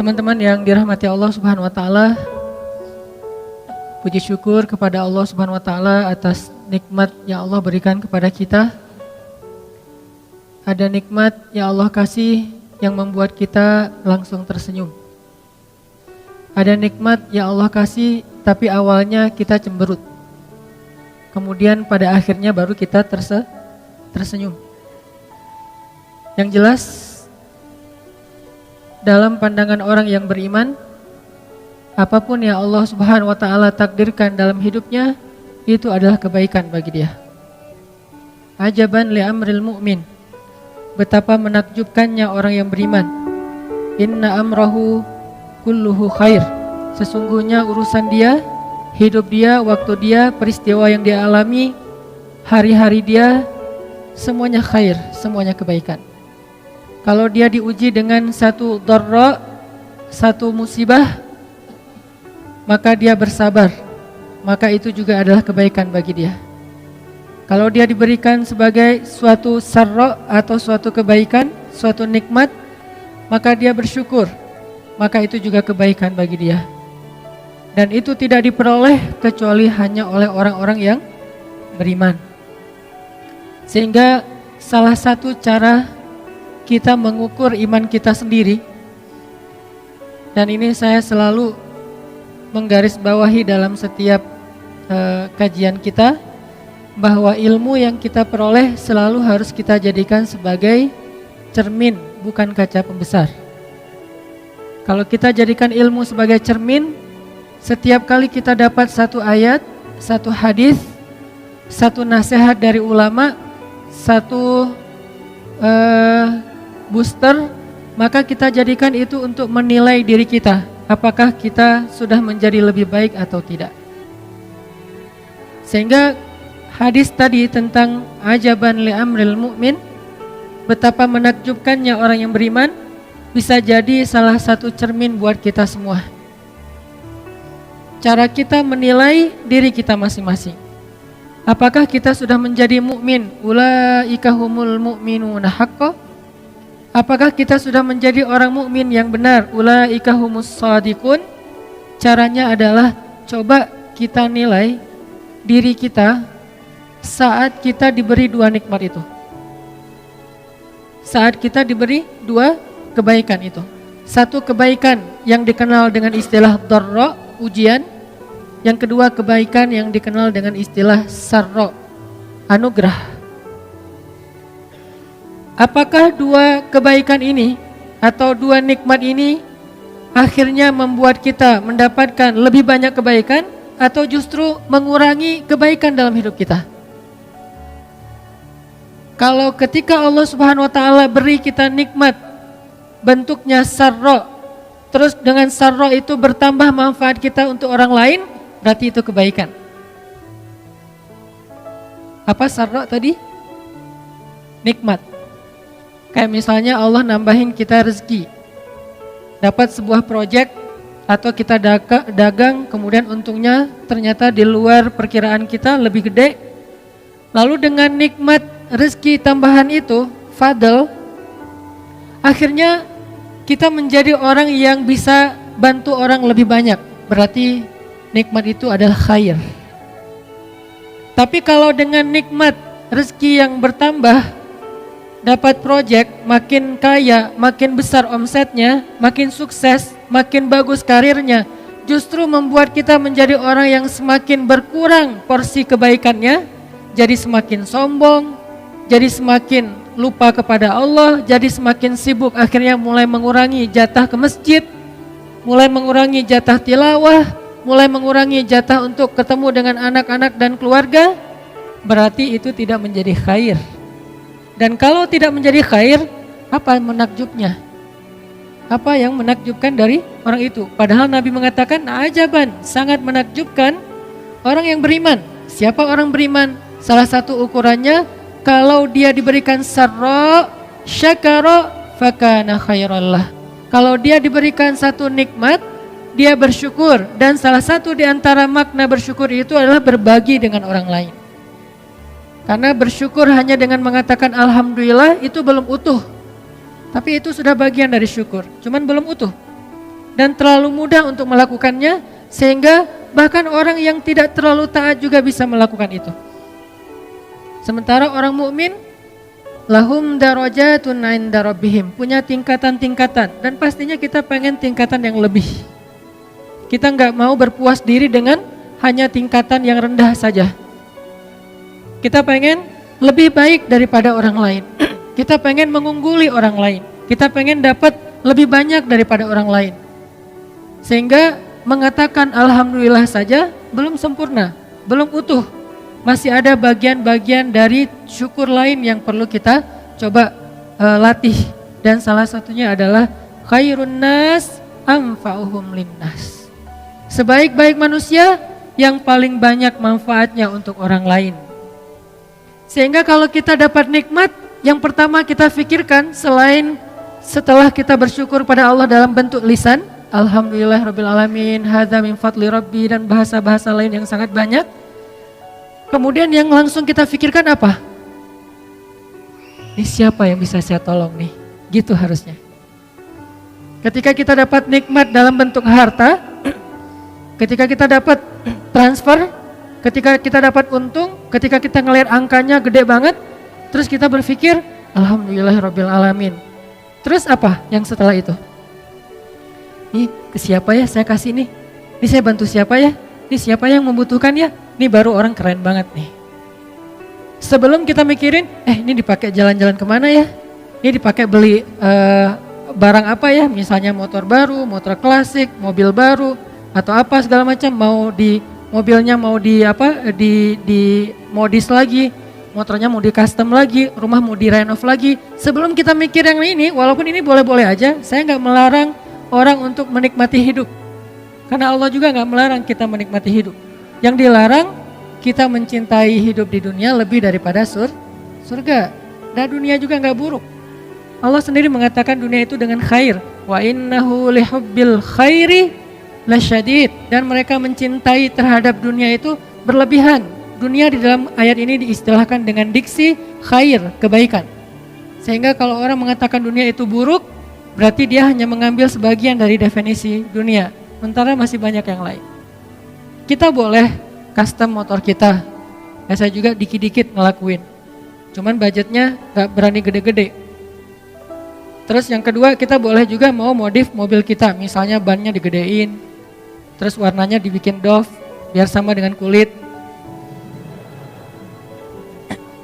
Teman-teman yang dirahmati Allah Subhanahu wa taala, puji syukur kepada Allah Subhanahu wa taala atas nikmat yang Allah berikan kepada kita. Ada nikmat yang Allah kasih yang membuat kita langsung tersenyum. Ada nikmat yang Allah kasih tapi awalnya kita cemberut. Kemudian pada akhirnya baru kita tersenyum. Yang jelas, dalam pandangan orang yang beriman, apapun yang Allah Subhanahu wa taala takdirkan dalam hidupnya, itu adalah kebaikan bagi dia. Ajaban li amril mu'min. Betapa menakjubkannya orang yang beriman. Inna amrahu kulluhu khair. Sesungguhnya urusan dia, hidup dia, waktu dia, peristiwa yang dia alami, hari-hari dia, semuanya khair, semuanya kebaikan. Kalau dia diuji dengan satu dharra, satu musibah, maka dia bersabar, maka itu juga adalah kebaikan bagi dia. Kalau dia diberikan sebagai suatu sarra atau suatu kebaikan, suatu nikmat, maka dia bersyukur, maka itu juga kebaikan bagi dia. Dan itu tidak diperoleh kecuali hanya oleh orang-orang yang beriman. Sehingga salah satu cara kita mengukur iman kita sendiri, dan ini saya selalu menggarisbawahi dalam setiap kajian kita, bahwa ilmu yang kita peroleh selalu harus kita jadikan sebagai cermin, bukan kaca pembesar. Kalau kita jadikan ilmu sebagai cermin, setiap kali kita dapat satu ayat, satu hadis, satu nasihat dari ulama, satu booster, maka kita jadikan itu untuk menilai diri kita, apakah kita sudah menjadi lebih baik atau tidak. Sehingga hadis tadi tentang ajaban li amril mu'min, betapa menakjubkannya orang yang beriman, bisa jadi salah satu cermin buat kita semua. Cara kita menilai diri kita masing-masing. Apakah kita sudah menjadi mukmin? Ulaika humul mu'minuna haqqan. Apakah kita sudah menjadi orang mukmin yang benar? Ulaika humus shadiqun. Caranya adalah coba kita nilai diri kita saat kita diberi dua nikmat itu. Saat kita diberi dua kebaikan itu. Satu kebaikan yang dikenal dengan istilah dharra, ujian. Yang kedua kebaikan yang dikenal dengan istilah sarra, anugerah. Apakah dua kebaikan ini atau dua nikmat ini akhirnya membuat kita mendapatkan lebih banyak kebaikan atau justru mengurangi kebaikan dalam hidup kita? Kalau ketika Allah Subhanahu wa taala beri kita nikmat bentuknya sarra, terus dengan sarra itu bertambah manfaat kita untuk orang lain, berarti itu kebaikan. Apa sarra tadi? Nikmat. Kayak misalnya Allah nambahin kita rezeki, dapat sebuah proyek atau kita dagang, kemudian untungnya ternyata di luar perkiraan kita lebih gede. Lalu dengan nikmat rezeki tambahan itu, fadl, akhirnya kita menjadi orang yang bisa bantu orang lebih banyak. Berarti nikmat itu adalah khair. Tapi kalau dengan nikmat rezeki yang bertambah, dapat proyek, makin kaya, makin besar omsetnya, makin sukses, makin bagus karirnya, justru membuat kita menjadi orang yang semakin berkurang porsi kebaikannya, jadi semakin sombong, jadi semakin lupa kepada Allah, jadi semakin sibuk, akhirnya mulai mengurangi jatah ke masjid, mulai mengurangi jatah tilawah, mulai mengurangi jatah untuk ketemu dengan anak-anak dan keluarga. Berarti itu tidak menjadi khair. Dan kalau tidak menjadi khair, apa menakjubnya? Apa yang menakjubkan dari orang itu? Padahal Nabi mengatakan, ajaban, sangat menakjubkan orang yang beriman. Siapa orang beriman? Salah satu ukurannya, kalau dia diberikan sarra, syakara, fakana khairallah. Kalau dia diberikan satu nikmat, dia bersyukur. Dan salah satu di antara makna bersyukur itu adalah berbagi dengan orang lain. Karena bersyukur hanya dengan mengatakan alhamdulillah itu belum utuh. Tapi itu sudah bagian dari syukur, cuman belum utuh. dan terlalu mudah untuk melakukannya, sehingga bahkan orang yang tidak terlalu taat juga bisa melakukan itu. Sementara orang mukmin lahum darajatun 'inda rabbihim, punya tingkatan-tingkatan, dan pastinya kita pengen tingkatan yang lebih. Kita nggak mau berpuas diri dengan hanya tingkatan yang rendah saja. Kita pengen lebih baik daripada orang lain. Kita pengen mengungguli orang lain. Kita pengen dapat lebih banyak daripada orang lain. Sehingga mengatakan alhamdulillah saja belum sempurna, belum utuh. Masih ada bagian-bagian dari syukur lain yang perlu kita coba latih. Dan salah satunya adalah khairun nas anfa'uhum linnas. Sebaik-baik manusia yang paling banyak manfaatnya untuk orang lain. Sehingga kalau kita dapat nikmat, yang pertama kita pikirkan selain setelah kita bersyukur pada Allah dalam bentuk lisan, alhamdulillahirrabbilalamin, hadza min fadli rabbi, dan bahasa-bahasa lain yang sangat banyak. Kemudian yang langsung kita pikirkan apa? Ini siapa yang bisa saya tolong nih? Gitu harusnya. Ketika kita dapat nikmat dalam bentuk harta, ketika kita dapat transfer, ketika kita dapat untung, ketika kita ngelihat angkanya gede banget, terus kita berpikir, alhamdulillahirrabbilalamin. Terus apa yang setelah itu? Ini ke siapa ya saya kasih nih? Ini saya bantu siapa ya? Ini siapa yang membutuhkan ya? Ini baru orang keren banget nih. Sebelum kita mikirin, ini dipakai jalan-jalan kemana ya? Ini dipakai beli barang apa ya? Misalnya motor baru, motor klasik, mobil baru, atau apa segala macam. Mobilnya mau di modis lagi, motornya mau di custom lagi, rumah mau di renov lagi. Sebelum kita mikir yang ini, walaupun ini boleh-boleh aja, saya nggak melarang orang untuk menikmati hidup. Karena Allah juga nggak melarang kita menikmati hidup. Yang dilarang kita mencintai hidup di dunia lebih daripada surga. Dan dunia juga nggak buruk. Allah sendiri mengatakan dunia itu dengan khair. Wa innahu lihubbil khairi lasyadid. Dan mereka mencintai terhadap dunia itu berlebihan. Dunia di dalam ayat ini diistilahkan dengan diksi khair, kebaikan. Sehingga kalau orang mengatakan dunia itu buruk, berarti dia hanya mengambil sebagian dari definisi dunia. Sementara masih banyak yang lain. Kita boleh custom motor kita. Ya, saya juga dikit-dikit ngelakuin. Cuman budgetnya gak berani gede-gede. Terus yang kedua, kita boleh juga mau modif mobil kita. Misalnya bannya digedein, terus warnanya dibikin doff biar sama dengan kulit.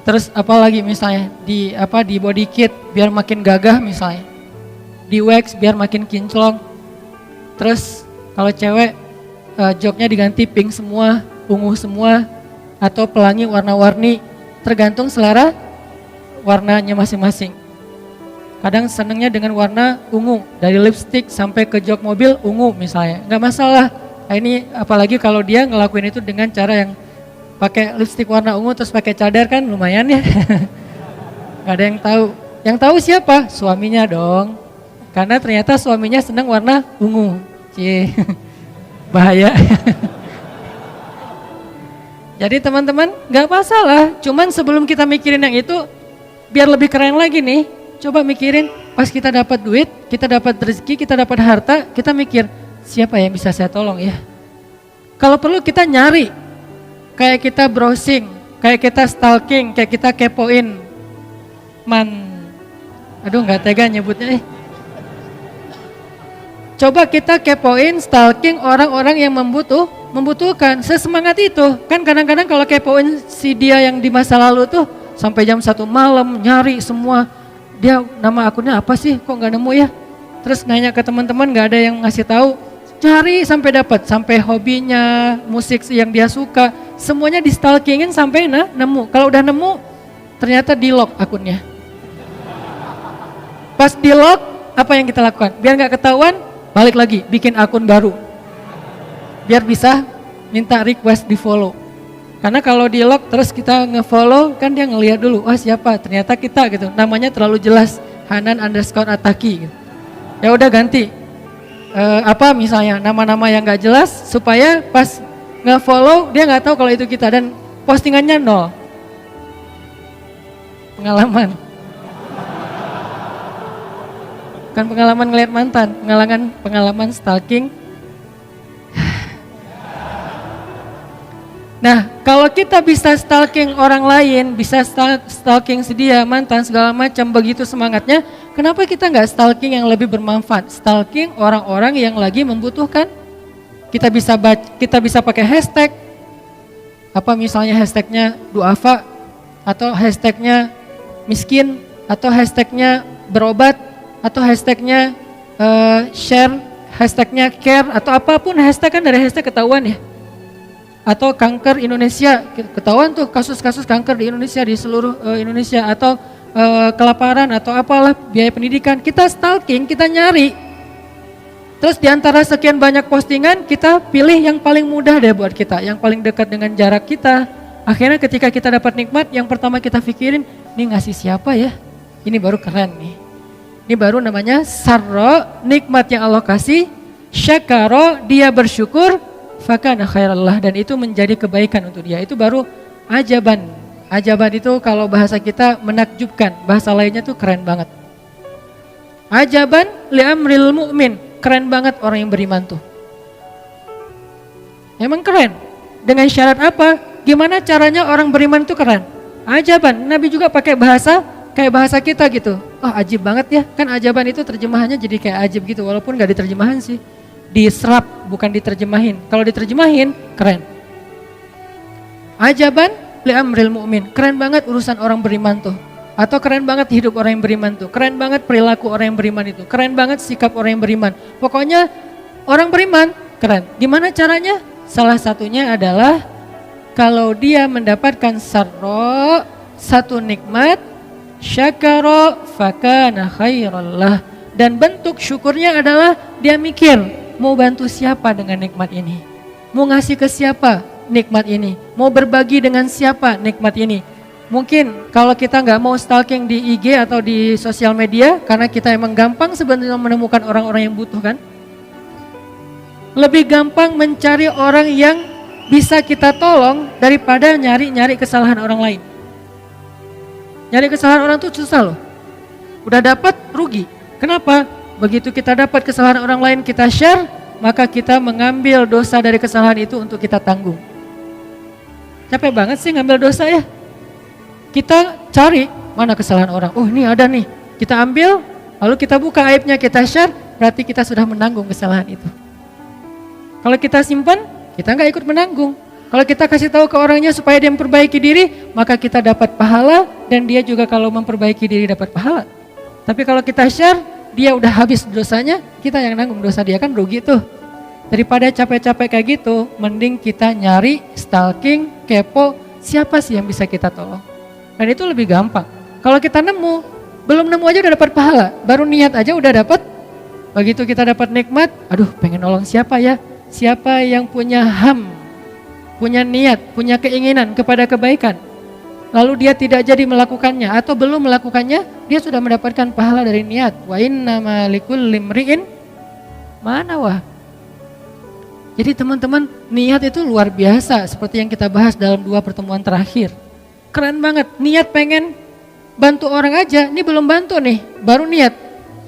Terus apalagi misalnya di body kit biar makin gagah misalnya. Di wax biar makin kinclong. Terus kalau cewek joknya diganti pink semua, ungu semua, atau pelangi warna-warni, tergantung selera warnanya masing-masing. Kadang senangnya dengan warna ungu, dari lipstick sampai ke jok mobil ungu misalnya, nggak masalah. Nah, ini apalagi kalau dia ngelakuin itu dengan cara yang pakai lipstick warna ungu terus pakai cadar, kan lumayan ya. Nggak ada yang tahu. Yang tahu siapa? Suaminya dong. Karena ternyata suaminya senang warna ungu. Cie. Bahaya. Jadi teman-teman gak masalah, cuman sebelum kita mikirin yang itu, biar lebih keren lagi nih, coba mikirin pas kita dapat duit, kita dapat rezeki, kita dapat harta, kita mikir siapa yang bisa saya tolong ya. Kalau perlu kita nyari, kayak kita browsing, kayak kita stalking, kayak kita kepoin aduh gak tega nyebutnya. Coba kita kepoin, stalking orang-orang yang membutuhkan, sesemangat itu. Kan kadang-kadang kalau kepoin si dia yang di masa lalu tuh sampai jam 1 malam nyari semua. Dia nama akunnya apa sih? Kok nggak nemu ya? Terus nanya ke teman-teman nggak ada yang ngasih tahu. Cari sampai dapat, sampai hobinya, musik yang dia suka, semuanya di stalkingin sampai nemu. Kalau udah nemu, ternyata di lock akunnya. Pas di lock, apa yang kita lakukan? Biar nggak ketahuan, balik lagi, bikin akun baru. Biar bisa minta request di follow. Karena kalau di lock terus kita nge-follow, kan dia ngelihat dulu, wah siapa, ternyata kita gitu. Namanya terlalu jelas, Hanan_Ataki gitu. Ya udah ganti. Misalnya nama-nama yang gak jelas, supaya pas nge-follow dia gak tahu kalau itu kita, dan postingannya 0. Pengalaman. bukan pengalaman ngeliat mantan, pengalaman stalking. Nah, kalau kita bisa stalking orang lain, bisa stalking sedia, mantan, segala macam, begitu semangatnya, kenapa kita nggak stalking yang lebih bermanfaat? Stalking orang-orang yang lagi membutuhkan. Kita bisa pakai hashtag, apa misalnya hashtagnya duafa, atau hashtagnya miskin, atau hashtagnya berobat, atau hashtagnya share, hashtagnya care, atau apapun hashtag, kan dari hashtag ketahuan ya. Atau kanker Indonesia, ketahuan tuh kasus-kasus kanker di Indonesia, di seluruh Indonesia, atau kelaparan, atau apalah biaya pendidikan. Kita stalking, kita nyari. Terus di antara sekian banyak postingan, kita pilih yang paling mudah deh buat kita, yang paling dekat dengan jarak kita. Akhirnya ketika kita dapat nikmat, yang pertama kita pikirin, ini ngasih siapa ya? Ini baru keren nih. Ini baru namanya sarro, nikmat yang Allah kasih. Syakaro, dia bersyukur. Fakana khairallah, dan itu menjadi kebaikan untuk dia. Itu baru ajaban. Ajaban itu kalau bahasa kita menakjubkan, bahasa lainnya tuh keren banget. Ajaban li'amril mu'min, keren banget orang yang beriman tuh. Emang keren. Dengan syarat apa? Gimana caranya orang beriman itu keren? Ajaban. Nabi juga pakai bahasa kayak bahasa kita gitu. Oh, ajib banget ya. Kan ajaban itu terjemahannya jadi kayak ajib gitu, walaupun gak diterjemahan sih. Diserap, bukan diterjemahin. Kalau diterjemahin, keren. Ajaban li'amril mu'min, keren banget urusan orang beriman tuh. Atau keren banget hidup orang yang beriman tuh. Keren banget perilaku orang yang beriman itu. Keren banget sikap orang yang beriman. Pokoknya orang beriman, keren. Gimana caranya? Salah satunya adalah kalau dia mendapatkan sarro, satu nikmat, syakaro fakana khairallah. Dan bentuk syukurnya adalah dia mikir, mau bantu siapa dengan nikmat ini? Mau ngasih ke siapa nikmat ini? Mau berbagi dengan siapa nikmat ini? Mungkin kalau kita nggak mau stalking di IG atau di sosial media, karena kita emang gampang sebenarnya menemukan orang-orang yang butuh kan? Lebih gampang mencari orang yang bisa kita tolong daripada nyari kesalahan orang lain. Nyari kesalahan orang tuh susah loh. Udah dapat rugi. Kenapa? Begitu kita dapat kesalahan orang lain, kita share, maka kita mengambil dosa dari kesalahan itu untuk kita tanggung. Capek banget sih ngambil dosa ya. Kita cari mana kesalahan orang. Oh, ini ada nih. Kita ambil, lalu kita buka aibnya, kita share, berarti kita sudah menanggung kesalahan itu. Kalau kita simpan, kita nggak ikut menanggung. Kalau kita kasih tahu ke orangnya supaya dia memperbaiki diri, maka kita dapat pahala, dan dia juga kalau memperbaiki diri dapat pahala. Tapi kalau kita share, dia udah habis dosanya, kita yang nanggung dosa dia, kan rugi tuh. Daripada capek-capek kayak gitu, mending kita nyari, stalking, kepo, siapa sih yang bisa kita tolong. Dan itu lebih gampang. Kalau kita nemu, belum nemu aja udah dapat pahala, baru niat aja udah dapat. Begitu kita dapat nikmat, aduh pengen nolong siapa ya? Siapa yang punya punya niat, punya keinginan kepada kebaikan, lalu dia tidak jadi melakukannya atau belum melakukannya, dia sudah mendapatkan pahala dari niat. Wa innama likulli imri'in ma nawa. Jadi teman-teman, niat itu luar biasa seperti yang kita bahas dalam 2 pertemuan terakhir. Keren banget, niat pengen bantu orang aja, ini belum bantu nih, baru niat.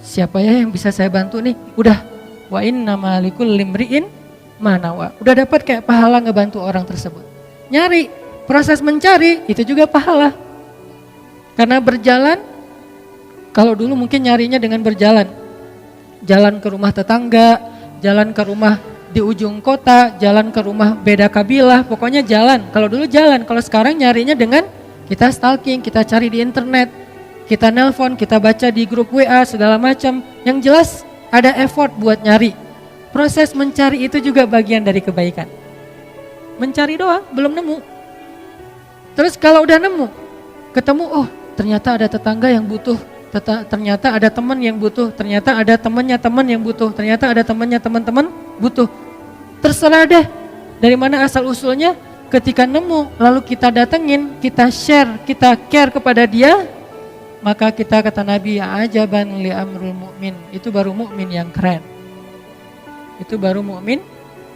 Siapa ya yang bisa saya bantu nih? Udah, wa innama likulli imri'in ma nawa. Udah dapat kayak pahala ngebantu orang tersebut. Nyari, proses mencari itu juga pahala. Karena berjalan, kalau dulu mungkin nyarinya dengan berjalan. Jalan ke rumah tetangga, jalan ke rumah di ujung kota, jalan ke rumah beda kabilah, pokoknya jalan. Kalau dulu jalan, kalau sekarang nyarinya dengan kita stalking, kita cari di internet, kita nelpon, kita baca di grup WA, segala macam. Yang jelas ada effort buat nyari. Proses mencari itu juga bagian dari kebaikan. Mencari doang, belum nemu. Terus kalau udah nemu, ketemu, oh ternyata ada tetangga yang butuh, ternyata ada teman yang butuh, ternyata ada temannya teman yang butuh, ternyata ada temannya teman-teman butuh. Terserah deh dari mana asal usulnya. Ketika nemu, lalu kita datengin, kita share, kita care kepada dia, maka kita kata Nabi, ajaban li amrul mu'min. Itu baru mukmin yang keren. Itu baru mukmin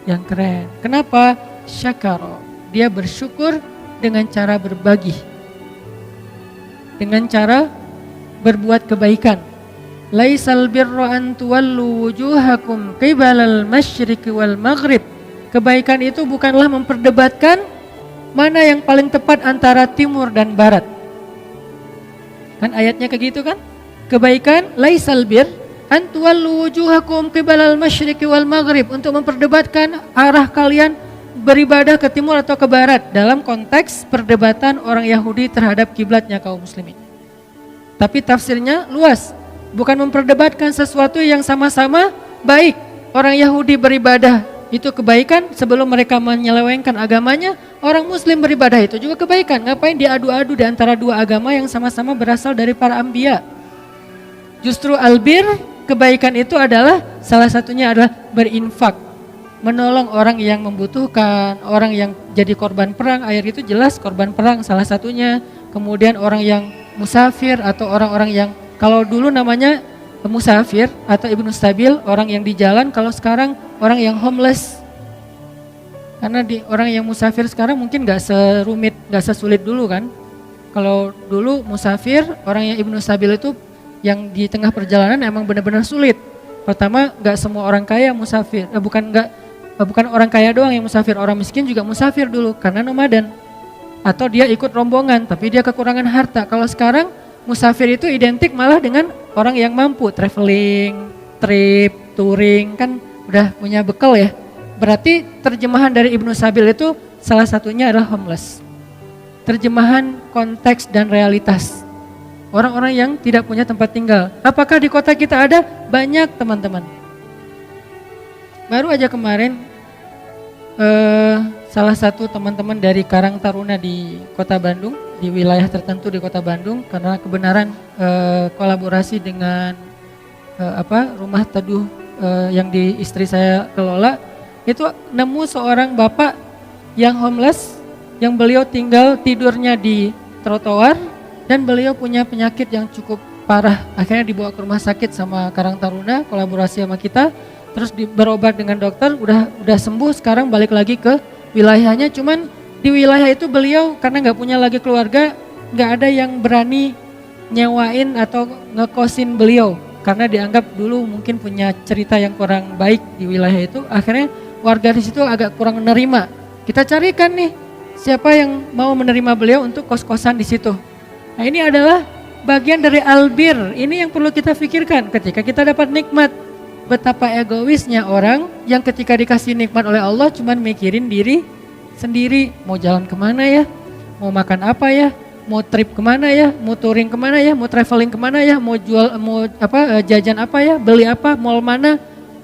yang keren. Kenapa? Syakaro. Dia bersyukur dengan cara berbagi, dengan cara berbuat kebaikan. Laisal birra an tuwallu wujuhakum qibalal masyriqi wal maghrib. Kebaikan itu bukanlah memperdebatkan mana yang paling tepat antara timur dan barat. Kan ayatnya kayak gitu kan? Kebaikan laisal bir an tuwallu wujuhakum qibalal masyriqi wal maghrib, untuk memperdebatkan arah kalian beribadah ke timur atau ke barat dalam konteks perdebatan orang Yahudi terhadap kiblatnya kaum muslimin. Tapi tafsirnya luas. Bukan memperdebatkan sesuatu yang sama-sama baik. Orang Yahudi beribadah itu kebaikan sebelum mereka menyelewengkan agamanya. Orang Muslim beribadah itu juga kebaikan. Ngapain diadu-adu di antara dua agama yang sama-sama berasal dari para anbiya? Justru albir, kebaikan itu adalah salah satunya adalah berinfak, menolong orang yang membutuhkan, orang yang jadi korban perang. Ayat itu jelas korban perang salah satunya. Kemudian orang yang musafir atau orang-orang yang, kalau dulu namanya musafir atau ibnu sabil, orang yang di jalan. Kalau sekarang orang yang homeless. Karena orang yang musafir sekarang mungkin gak serumit, gak sesulit dulu kan. Kalau dulu musafir, orang yang ibnu sabil itu yang di tengah perjalanan emang benar-benar sulit. Pertama, gak semua orang kaya musafir, bukan orang kaya doang yang musafir, orang miskin juga musafir dulu karena nomaden. Atau dia ikut rombongan tapi dia kekurangan harta. Kalau sekarang musafir itu identik malah dengan orang yang mampu, traveling, trip, touring, kan udah punya bekal ya. Berarti terjemahan dari Ibnu Sabil itu salah satunya adalah homeless. Terjemahan konteks dan realitas. Orang-orang yang tidak punya tempat tinggal. Apakah di kota kita ada? Banyak teman-teman. Baru aja kemarin salah satu teman-teman dari Karang Taruna di Kota Bandung, di wilayah tertentu di Kota Bandung, karena kebenaran kolaborasi dengan rumah teduh yang di istri saya kelola, itu nemu seorang bapak yang homeless, yang beliau tinggal tidurnya di trotoar dan beliau punya penyakit yang cukup parah. Akhirnya dibawa ke rumah sakit sama Karang Taruna, kolaborasi sama kita, terus berobat dengan dokter, udah sembuh, sekarang balik lagi ke wilayahnya. Cuman di wilayah itu beliau karena nggak punya lagi keluarga, nggak ada yang berani nyewain atau ngekosin beliau karena dianggap dulu mungkin punya cerita yang kurang baik di wilayah itu. Akhirnya warga di situ agak kurang menerima. Kita carikan nih siapa yang mau menerima beliau untuk kos-kosan di situ. Nah, ini adalah bagian dari albir. Ini yang perlu kita pikirkan ketika kita dapat nikmat. Betapa egoisnya orang yang ketika dikasih nikmat oleh Allah cuman mikirin diri sendiri. Mau jalan kemana ya, mau makan apa ya, mau trip kemana ya, mau touring kemana ya, mau traveling kemana ya, mau jajan apa ya, beli apa, mall mana.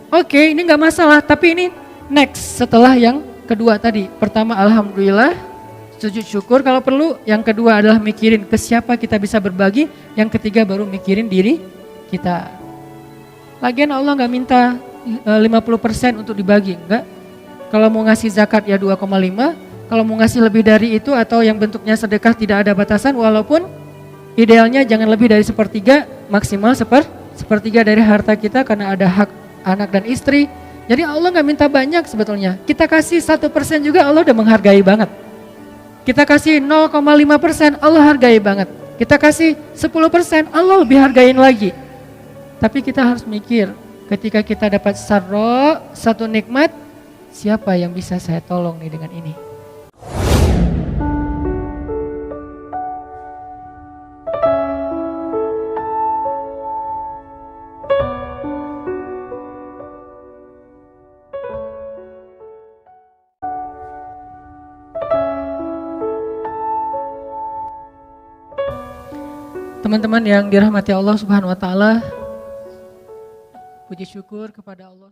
Oke, ini gak masalah, tapi ini next setelah yang kedua tadi. Pertama alhamdulillah, sujud syukur kalau perlu. Yang kedua adalah mikirin ke siapa kita bisa berbagi. Yang ketiga baru mikirin diri kita. Lagian Allah gak minta 50% untuk dibagi, enggak. Kalau mau ngasih zakat ya 2,5, kalau mau ngasih lebih dari itu atau yang bentuknya sedekah tidak ada batasan, walaupun idealnya jangan lebih dari sepertiga, maksimal sepertiga dari harta kita karena ada hak anak dan istri. Jadi Allah gak minta banyak sebetulnya, kita kasih 1% juga Allah udah menghargai banget. Kita kasih 0,5% Allah hargai banget, kita kasih 10% Allah lebih hargain lagi. Tapi kita harus mikir, ketika kita dapat sarro, satu nikmat, siapa yang bisa saya tolong nih dengan ini? Teman-teman yang dirahmati Allah Subhanahu wa taala, puji syukur kepada Allah.